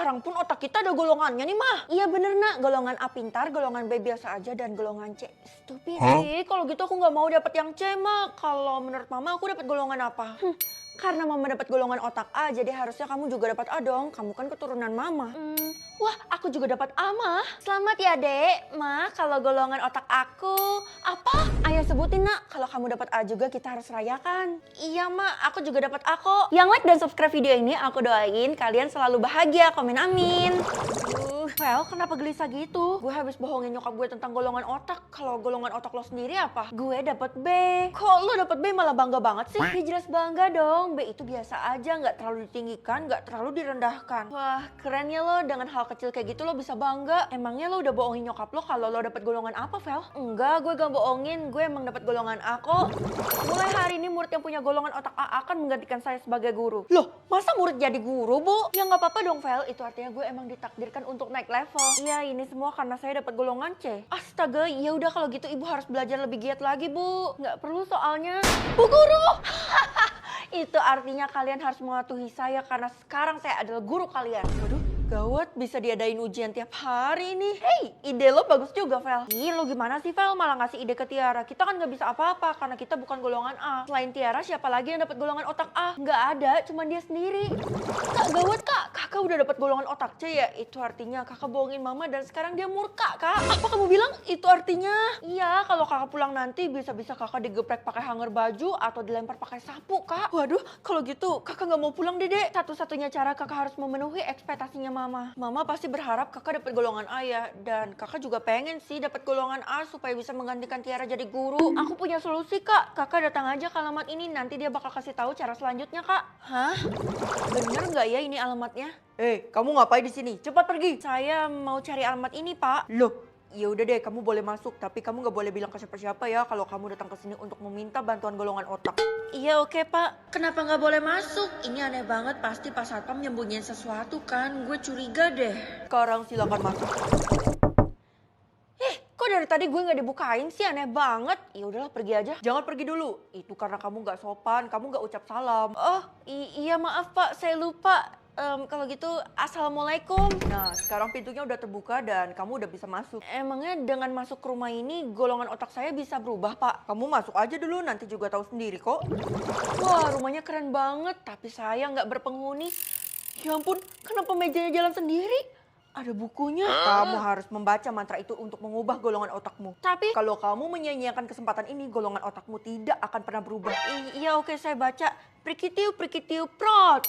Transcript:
sekarang pun otak kita ada golongannya nih mah. Iya bener nak, golongan A pintar, golongan B biasa aja, dan golongan C stupid. Kalau gitu aku nggak mau dapat yang C mah. Kalau menurut mama aku dapat golongan apa? Karena mama dapat golongan otak A, jadi harusnya kamu juga dapat A dong. Kamu kan keturunan mama. Wah, aku juga dapat A mah. Selamat ya dek. Ma, kalau golongan otak aku apa? Ayo sebutin nak. Kalau kamu dapat A juga kita harus rayakan. Iya ma, aku juga dapat A kok. Yang like dan subscribe video ini aku doain kalian selalu bahagia. Komen amin. Well, kenapa gelisah gitu? Gue habis bohongin nyokap gue tentang golongan otak. Kalau golongan otak lo sendiri apa? Gue dapat B. Kok lo dapat B malah bangga banget sih? Ya jelas bangga dong. B itu biasa aja, nggak terlalu ditinggikan, nggak terlalu direndahkan. Wah, keren ya lo. Dengan hal kecil kayak gitu lo bisa bangga. Emangnya lo udah bohongin nyokap lo kalau lo dapat golongan apa, Vel? Enggak, gue gak bohongin. Gue emang dapat golongan A kok. Mulai hari ini murid yang punya golongan otak A akan menggantikan saya sebagai guru. Loh, masa murid jadi guru, Bu? Ya nggak apa-apa dong, Vel. Itu artinya gue emang ditakdirkan untuk naik level. Iya, ini semua karena saya dapat golongan C. Astaga, ya udah kalau gitu ibu harus belajar lebih giat lagi, Bu. Nggak perlu soalnya. Bu Guru! Itu artinya kalian harus mematuhi saya karena sekarang saya adalah guru kalian. Waduh, gawat, bisa diadain ujian tiap hari nih. Hey, ide lo bagus juga, Vel. Ih, lo gimana sih, Vel? Malah ngasih ide ke Tiara. Kita kan nggak bisa apa-apa karena kita bukan golongan A. Selain Tiara, siapa lagi yang dapat golongan otak A? Nggak ada, cuma dia sendiri. Kak, gawat, Kak. Kakak udah dapat golongan otak C ya? Itu artinya kakak bohongin mama dan sekarang dia murka, Kak. Apa kamu bilang? Itu artinya? Iya, kalau kakak pulang nanti bisa-bisa kakak digeprek pakai hanger baju atau dilempar pakai sapu, Kak. Waduh, kalau gitu kakak nggak mau pulang, Dede. Satu-satunya cara kakak harus memenuhi ekspektasinya mama. Mama pasti berharap kakak dapat golongan A ya. Dan kakak juga pengen sih dapat golongan A supaya bisa menggantikan Tiara jadi guru. Aku punya solusi, Kak. Kakak datang aja ke alamat ini, nanti dia bakal kasih tahu cara selanjutnya, Kak. Hah? Bener nggak ya ini alamatnya? Kamu ngapain di sini? Cepat pergi. Saya mau cari alamat ini, Pak. Loh, ya udah deh, kamu boleh masuk, tapi kamu nggak boleh bilang ke siapa-siapa ya kalau kamu datang ke sini untuk meminta bantuan golongan otak. Iya oke Pak. Kenapa nggak boleh masuk? Ini aneh banget, pasti Pak Satpam nyembunyiin sesuatu kan? Gue curiga deh. Sekarang silakan masuk. Kok dari tadi gue nggak dibukain sih, aneh banget. Ya udahlah pergi aja. Jangan pergi dulu. Itu karena kamu nggak sopan, kamu nggak ucap salam. Oh iya maaf Pak, saya lupa. Kalau gitu assalamualaikum. Nah sekarang pintunya udah terbuka dan kamu udah bisa masuk. Emangnya dengan masuk ke rumah ini golongan otak saya bisa berubah Pak? Kamu masuk aja dulu, nanti juga tahu sendiri kok. Wah rumahnya keren banget, tapi saya nggak berpenghuni. Ya ampun, kenapa mejanya jalan sendiri? Ada bukunya. Kamu harus membaca mantra itu untuk mengubah golongan otakmu. Tapi kalau kamu menyia-nyiakan kesempatan ini, golongan otakmu tidak akan pernah berubah. Iya oke, saya baca. Prikitiu, prikitiu, prot.